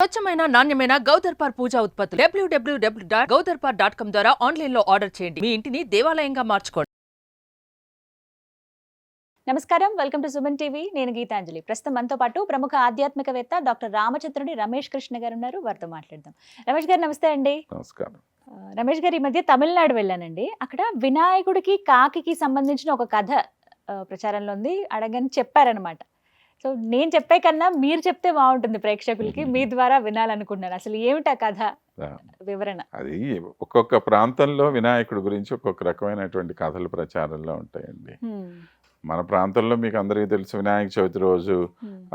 స్వచ్ఛమైన నాణ్యమైన గౌదర్పార్ పూజా ఉత్పత్తులు www.gaudarpar.com ద్వారా ఆన్లైన్ లో ఆర్డర్ చేయండి. మీ ఇంటిని దేవాలయంగా మార్చుకోండి. నమస్కారం, వెల్కమ్ టు సుమన్ టీవీ. నేను గీతాంజలి. ప్రస్తుతం మనతో పాటు ప్రముఖ ఆధ్యాత్మికవేత్త డాక్టర్ రామచంద్రుని రమేష్ కృష్ణ గారు ఉన్నారు. వారితో మాట్లాడదాం. రమేష్ గారు నమస్తే అండి. నమస్కారం. రమేష్ గారు, ఈ మధ్య తమిళనాడు వెళ్ళానండి. అక్కడ వినాయకుడికి కాకికి సంబంధించిన ఒక కథ ప్రచారంలో ఉంది. అడగని చెప్పారనమాట. సో నేను చెప్పే కన్నా మీరు చెప్తే బాగుంటుంది, ప్రేక్షకులకి మీ ద్వారా వినాలనుకున్నాను. అసలు ఏమిటి ఆ కథ వివరణ? అది ఒక్కొక్క ప్రాంతంలో వినాయకుడి గురించి ఒక్కొక్క రకమైనటువంటి కథలు ప్రచారంలో ఉంటాయండి. మన ప్రాంతంలో మీకు అందరికీ తెలుసు, వినాయక చవితి రోజు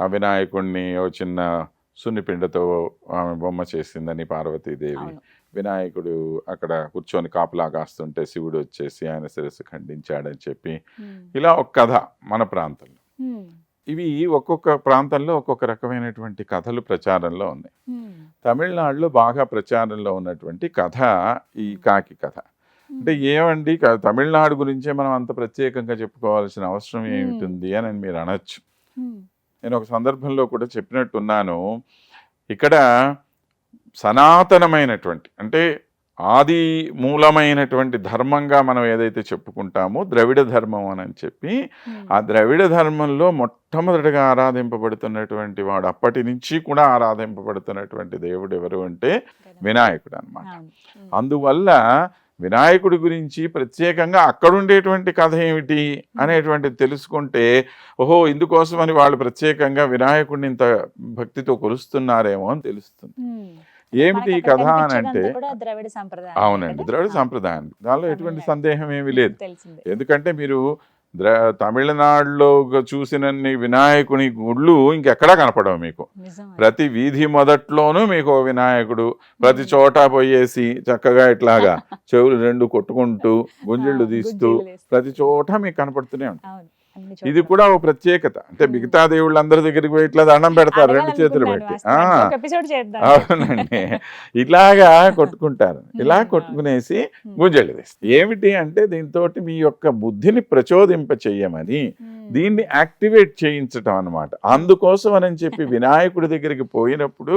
ఆ వినాయకుడిని ఓ చిన్న సున్నిపిండతో ఆమె బొమ్మ చేసిందని పార్వతీదేవి, వినాయకుడు అక్కడ కూర్చొని కాపలా కాస్తుంటే శివుడు వచ్చేసి ఆయన శిరస్సు ఖండించాడని చెప్పి, ఇలా ఒక కథ మన ప్రాంతంలో. ఇవి ఒక్కొక్క ప్రాంతంలో ఒక్కొక్క రకమైనటువంటి కథలు ప్రచారంలో ఉన్నాయి. తమిళనాడులో బాగా ప్రచారంలో ఉన్నటువంటి కథ ఈ కాకి కథ. అంటే ఏమండి తమిళనాడు గురించే మనం అంత ప్రత్యేకంగా చెప్పుకోవాల్సిన అవసరం ఏమిటి అని మీరు అనొచ్చు. నేను ఒక సందర్భంలో కూడా చెప్పినట్టున్నాను, ఇక్కడ సనాతనమైనటువంటి అంటే ఆది మూలమైనటువంటి ధర్మంగా మనం ఏదైతే చెప్పుకుంటామో ద్రవిడ ధర్మం అని చెప్పి, ఆ ద్రవిడ ధర్మంలో మొట్టమొదటిగా ఆరాధింపబడుతున్నటువంటి వాడు, అప్పటి నుంచి కూడా ఆరాధింపబడుతున్నటువంటి దేవుడు ఎవరు అంటే వినాయకుడు అన్నమాట. అందువల్ల వినాయకుడి గురించి ప్రత్యేకంగా అక్కడుండేటువంటి కథ ఏమిటి అనేటువంటిది తెలుసుకుంటే, ఓహో ఇందుకోసమని వాళ్ళు ప్రత్యేకంగా వినాయకుడిని ఇంత భక్తితో కొలుస్తున్నారేమో అని తెలుస్తుంది. ఏమిటి ఈ కథ అని అంటే, అవునండి, ద్రవిడ సాంప్రదాయం, దానిలో ఎటువంటి సందేహం ఏమీ లేదు. ఎందుకంటే మీరు తమిళనాడులో చూసినన్ని వినాయకుని గుళ్ళు ఇంకెక్కడా కనపడవు మీకు. ప్రతి వీధి మొదట్లోనూ మీకు వినాయకుడు, ప్రతి చోట పోయేసి చక్కగా ఇట్లాగా చెవులు రెండు కొట్టుకుంటూ గుంజిళ్ళు తీస్తూ ప్రతి చోట మీకు కనపడుతూనే ఉంటాయి. ఇది కూడా ఒక ప్రత్యేకత. అంటే మిగతా దేవుళ్ళందరి దగ్గరికి పోయి ఇట్లా దండం పెడతారు రెండు చేతులు పెట్టి, అవునండి, ఇలాగా కొట్టుకుంటారు. ఇలా కొట్టుకునేసి గుంజలు తీస్తారు. ఏమిటి అంటే దీంతో మీ యొక్క బుద్ధిని ప్రచోదింప చెయ్యమని, దీన్ని యాక్టివేట్ చేయించటం అన్నమాట. అందుకోసం అని చెప్పి వినాయకుడి దగ్గరికి పోయినప్పుడు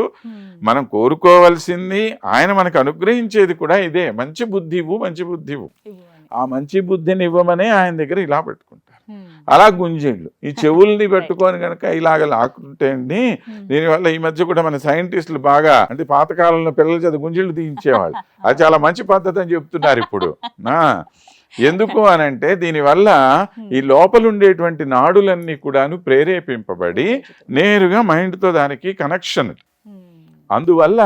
మనం కోరుకోవాల్సింది, ఆయన మనకు అనుగ్రహించేది కూడా ఇదే, మంచి బుద్ధి ఇవ్వు, మంచి బుద్ధి ఇవ్వు. ఆ మంచి బుద్ధిని ఇవ్వమనే ఆయన దగ్గర ఇలా పెట్టుకుంటారు. అలా గుంజీళ్ళు ఈ చెవుల్ని పెట్టుకొని కనుక ఇలాగ లాక్కుంటే అండి, దీనివల్ల ఈ మధ్య కూడా మన సైంటిస్టులు బాగా, అంటే పాతకాలంలో పిల్లల చేత గుంజీళ్ళు తీయించేవాళ్ళు, అది చాలా మంచి పద్ధతి అని చెప్తున్నారు ఇప్పుడు. ఎందుకు అనంటే దీనివల్ల ఈ లోపల ఉండేటువంటి నాడులన్నీ కూడాను ప్రేరేపింపబడి నేరుగా మైండ్తో దానికి కనెక్షన్. అందువల్ల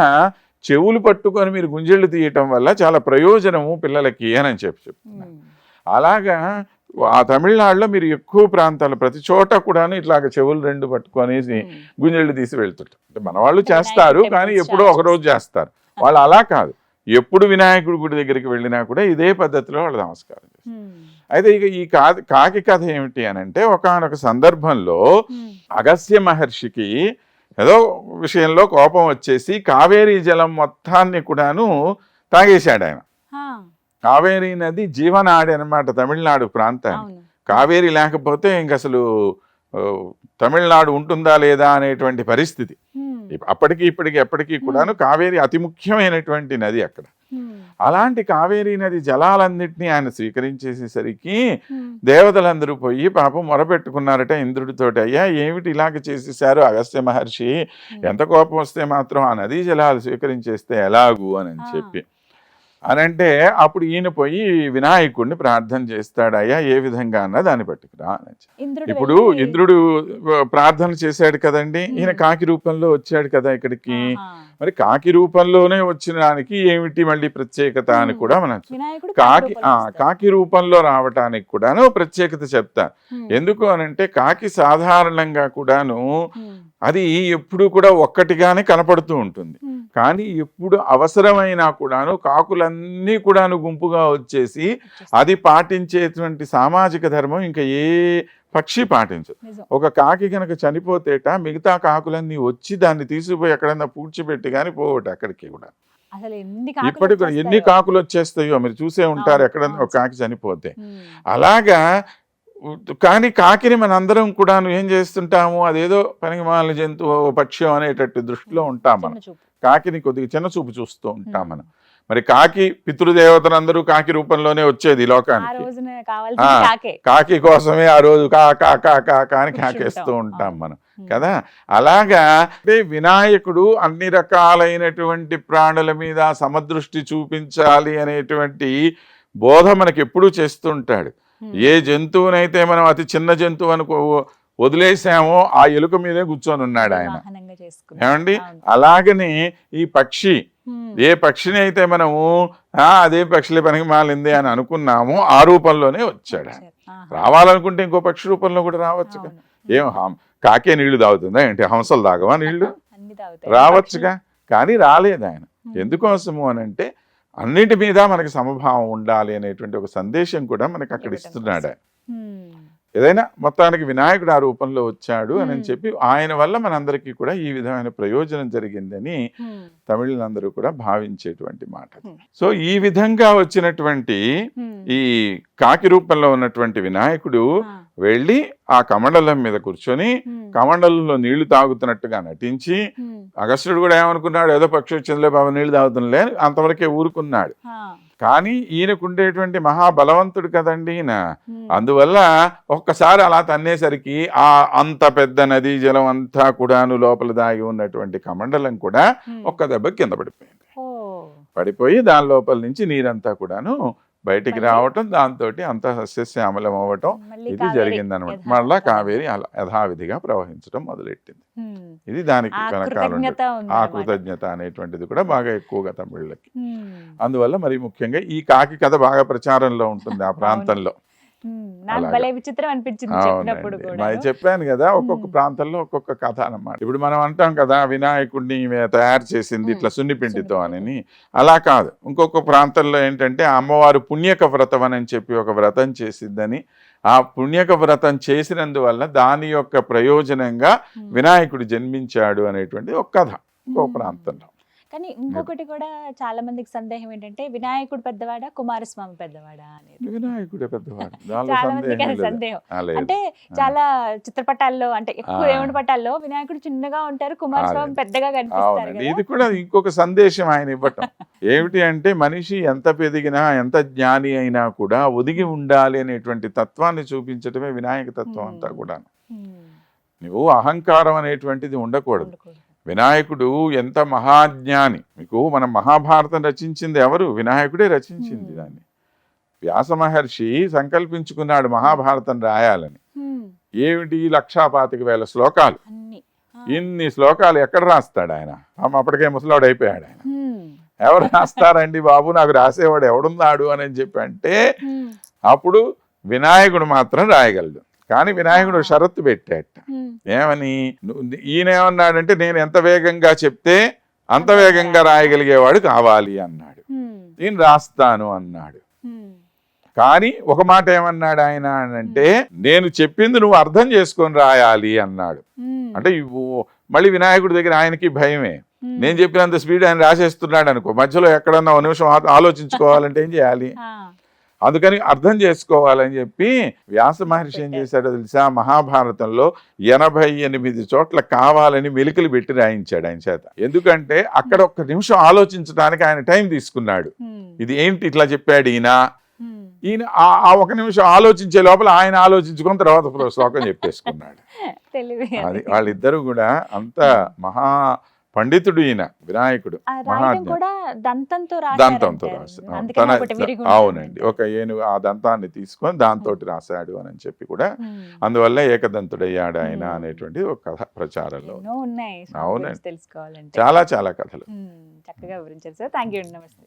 చెవులు పట్టుకొని మీరు గుంజెళ్ళు తీయటం వల్ల చాలా ప్రయోజనము పిల్లలకి అని చెప్తున్నారు. అలాగా ఆ తమిళనాడులో మీరు ఎక్కువ ప్రాంతాలు ప్రతి చోట కూడాను ఇట్లాగ చెవులు రెండు పట్టుకొనేసి గుంజెళ్ళు తీసి వెళ్తుంటారు. అంటే మన వాళ్ళు చేస్తారు, కానీ ఎప్పుడో ఒకరోజు చేస్తారు. వాళ్ళు అలా కాదు, ఎప్పుడు వినాయకుడి గుడి దగ్గరికి వెళ్ళినా కూడా ఇదే పద్ధతిలో వాళ్ళు నమస్కారం చేస్తారు. అయితే ఇక ఈ కాకి కథ ఏమిటి అని అంటే, ఒకానొక సందర్భంలో అగస్త్య మహర్షికి ఏదో విషయంలో కోపం వచ్చేసి కావేరీ జలం మొత్తాన్ని కూడాను తాగేశాడు ఆయన. కావేరీ నది జీవనాడి అనమాట తమిళనాడు ప్రాంతాన్ని. కావేరీ లేకపోతే ఇంక అసలు తమిళనాడు ఉంటుందా లేదా అనేటువంటి పరిస్థితి. అప్పటికి ఇప్పటికి ఎప్పటికీ కూడాను కావేరీ అతి ముఖ్యమైనటువంటి నది అక్కడ. అలాంటి కావేరీ నది జలాలన్నింటినీ ఆయన స్వీకరించేసేసరికి దేవతలందరూ పోయి పాపం మొరపెట్టుకున్నారట ఇంద్రుడితోటి, అయ్యా ఏమిటి ఇలాగ చేసేసారు అగస్త్య మహర్షి, ఎంత కోపం వస్తే మాత్రం ఆ నదీ జలాలు స్వీకరించేస్తే ఎలాగు అని చెప్పి అనంటే, అప్పుడు ఈయన పోయి వినాయకుడిని ప్రార్థన చేస్తాడు, అయ్యా ఏ విధంగా అన్నా దాన్ని పట్టుకురా అని. ఇప్పుడు ఇంద్రుడు ప్రార్థన చేశాడు కదండి, ఈయన కాకి రూపంలో వచ్చాడు కదా ఇక్కడికి. మరి కాకి రూపంలోనే వచ్చిన దానికి ఏమిటి మళ్ళీ ప్రత్యేకత అని కూడా మనం కాకి రూపంలో రావటానికి కూడాను ప్రత్యేకత చెప్తా. ఎందుకు అనంటే కాకి సాధారణంగా కూడాను అది ఎప్పుడు కూడా ఒక్కటిగానే కనపడుతూ ఉంటుంది, కానీ ఎప్పుడు అవసరమైనా కూడాను కాకులన్నీ కూడాను గుంపుగా వచ్చేసి అది పాటించేటువంటి సామాజిక ధర్మం ఇంకా ఏ పక్షి పాటించదు. ఒక కాకి కనుక చనిపోతేట మిగతా కాకులన్నీ వచ్చి దాన్ని తీసుకుపోయి ఎక్కడన్నా పూడ్చిపెట్టి కానీ పోవట అక్కడికి కూడా. ఇప్పటికి కూడా ఎన్ని కాకులు వచ్చేస్తాయో మీరు చూసే ఉంటారు ఎక్కడన్నా ఒక కాకి చనిపోతే. అలాగా కానీ కాకిని మనందరం కూడాను ఏం చేస్తుంటాము, అదేదో పనికిమాలిన జంతువు పక్షం అనేటట్టు దృష్టిలో ఉంటాం మనం. చిన్న చూపు. కాకిని కొద్దిగా చిన్న చూపు చూస్తూ ఉంటాం మనం. మరి కాకి పితృదేవతలందరూ కాకి రూపంలోనే వచ్చేది ఈ ఆ లోకానికి. రోజున కావాల్సిన కాకే. కాకి కోసమే ఆ రోజు కా కా కా కా కా అని కాకేస్తూ ఉంటాం మనం కదా. అలాగా అంటే వినాయకుడు అన్ని రకాలైనటువంటి ప్రాణుల మీద సమదృష్టి చూపించాలి అనేటువంటి బోధ మనకి ఎప్పుడూ చేస్తుంటాడు. ఏ జంతువునైతే మనం అతి చిన్న జంతువు అనుకో వదిలేసామో ఆ ఎలుక మీదే కూర్చొని ఉన్నాడు ఆయన. వాహనంగా చేసుకున్నాడు. ఏమండి, అవును. అలాగని ఈ పక్షి ఏ పక్షిని అయితే మనము అదే పక్షులే పనికి మాలింది అని అనుకున్నామో ఆ రూపంలోనే వచ్చాడు ఆయన. ఆహా. రావాలనుకుంటే ఇంకో పక్షి రూపంలో కూడా రావచ్చుగా. అవును. ఏం కాకే నీళ్లు తాగుతుందా ఏంటి, హంసలు తాగవా నీళ్లు? అన్ని తాగుతాయి. రావచ్చుగా, కానీ రాలేదు ఆయన. ఎందుకోసము అని అంటే అన్నిటి మీద మనకి సమభావం ఉండాలి అనేటువంటి ఒక సందేశం కూడా మనకి అక్కడ ఇస్తున్నాడు ఆయన. ఏదైనా మొత్తానికి వినాయకుడు ఆ రూపంలో వచ్చాడు అని చెప్పి ఆయన వల్ల మనందరికీ కూడా ఈ విధమైన ప్రయోజనం జరిగిందని తమిళులందరూ కూడా భావించేటువంటి మాట. సో ఈ విధంగా వచ్చినటువంటి ఈ కాకి రూపంలో ఉన్నటువంటి వినాయకుడు వెళ్ళి ఆ కమండలం మీద కూర్చొని కమండలంలో నీళ్లు తాగుతున్నట్టుగా నటించి, అగస్త్యుడు కూడా ఏమనుకున్నాడు, ఏదో పక్షి వచ్చిందిలే బాబా నీళ్లు తాగుతున్నలే అంతవరకే ఊరుకున్నాడు. కానీ ఈయనకు ఉండేటువంటి మహాబలవంతుడు కదండి ఈయన. అందువల్ల ఒక్కసారి అలా తన్నేసరికి ఆ అంత పెద్ద నదీ జలం అంతా కూడాను లోపల దాగి ఉన్నటువంటి కమండలం కూడా ఒక్క దెబ్బ కింద పడిపోయింది. పడిపోయి దాని లోపల నుంచి నీరంతా కూడాను బయటికి రావటం, దాంతో అంతా సస్యశ్యామలం అవ్వటం ఇది జరిగిందనమాట. మళ్ళా కావేరి అలా యథావిధిగా ప్రవహించడం మొదలెట్టింది. ఇది దానికి వెనకాల ఆ కృతజ్ఞత అనేటువంటిది కూడా బాగా ఎక్కువగా తమిళకి. అందువల్ల మరి ముఖ్యంగా ఈ కాకి కథ బాగా ప్రచారంలో ఉంటుంది ఆ ప్రాంతంలో. విచిత్రం అనిపించింది చెప్పినప్పుడు కూడా. మరి చెప్పాను కదా, ఒక్కొక్క ప్రాంతంలో ఒక్కొక్క కథ అన్నమాట. ఇప్పుడు మనం అంటాం కదా వినాయకుడిని తయారు చేసింది ఇట్లా సున్నిపిండితో అని. అలా కాదు, ఇంకొక ప్రాంతంలో ఏంటంటే అమ్మవారు పుణ్యక వ్రతం అని చెప్పి ఒక వ్రతం చేసిందని, ఆ పుణ్యక వ్రతం చేసినందువల్ల దాని యొక్క ప్రయోజనంగా వినాయకుడు జన్మించాడు అనేటువంటి ఒక కథ ఇంకో ప్రాంతంలో. కానీ ఇంకొకటి కూడా చాలా మందికి సందేహం ఏంటంటే వినాయకుడు పెద్దవాడా కుమారస్వామి పెద్దవాడా అనేది. వినాయకుడే పెద్దవాడు, చాలా మందికి అది సందేహం. అంటే చాలా చిత్రపటాల్లో అంటే ఎక్కువ దేవుడి పటాల్లో వినాయకుడు చిన్నగా ఉంటారు, కుమారస్వామి పెద్దగా కనిపిస్తారు. ఇది కూడా ఇంకొక సందేశం ఆయన ఇవ్వటం ఏమిటి అంటే, మనిషి ఎంత పెరిగినా ఎంత జ్ఞాని అయినా కూడా ఒదిగి ఉండాలి అనేటువంటి తత్వాన్ని చూపించటమే వినాయక తత్వం అంతా కూడా. నువ్వు అహంకారం అనేటువంటిది ఉండకూడదు. వినాయకుడు ఎంత మహాజ్ఞాని. మీకు మనం మహాభారతం రచించింది ఎవరు? వినాయకుడే రచించింది దాన్ని. వ్యాస మహర్షి సంకల్పించుకున్నాడు మహాభారతం రాయాలని. ఏమిటి 1,25,000 శ్లోకాలు. ఇన్ని శ్లోకాలు ఎక్కడ రాస్తాడు ఆయన? అప్పటికే ముసలాడు అయిపోయాడు ఆయన. ఎవరు రాస్తారండి బాబు, నాకు రాసేవాడు ఎవడున్నాడు అని చెప్పి అంటే అప్పుడు వినాయకుడు మాత్రం రాయగలడు. కానీ వినాయకుడు షరత్తు పెట్టాట. ఏమని? ఈయన ఏమన్నాడంటే, నేను ఎంత వేగంగా చెప్తే అంత వేగంగా రాయగలిగేవాడు కావాలి అన్నాడు. నేను రాస్తాను అన్నాడు. కానీ ఒక మాట ఏమన్నాడు ఆయన అంటే, నేను చెప్పింది నువ్వు అర్థం చేసుకొని రాయాలి అన్నాడు. అంటే మళ్ళీ వినాయకుడి దగ్గర ఆయనకి భయమే. నేను చెప్పినంత స్పీడ్ ఆయన రాసేస్తున్నాడు అనుకో, మధ్యలో ఎక్కడన్నా ఒక నిమిషం ఆలోచించుకోవాలంటే ఏం చేయాలి? అందుకని అర్థం చేసుకోవాలని చెప్పి వ్యాస మహర్షి ఏం చేశాడో తెలుసా? మహాభారతంలో 88 చోట్ల కావాలని మెలికలు పెట్టి రాయించాడు ఆయన చేత. ఎందుకంటే అక్కడ ఒక్క నిమిషం ఆలోచించడానికి ఆయన టైం తీసుకున్నాడు. ఇది ఏంటి ఇట్లా చెప్పాడు ఈయన ఆ ఒక నిమిషం ఆలోచించే లోపల ఆయన ఆలోచించుకున్న తర్వాత శ్లోకం చెప్పేసుకున్నాడు. అది వాళ్ళిద్దరూ కూడా అంత మహా పండితుడు ఈయన వినాయకుడు. దంతంతో రాశాడు. అవునండి, ఒక ఏనుగు ఆ దంతాన్ని తీసుకొని దాంతో రాశాడు అని చెప్పి కూడా, అందువల్ల ఏకదంతుడయ్యాడు ఆయన అనేటువంటి ఒక కథ ప్రచారంలో ఉన్నాయి. అవునండి, చాలా చాలా కథలు చక్కగా వివరించారు సార్. Thank you. నమస్తే.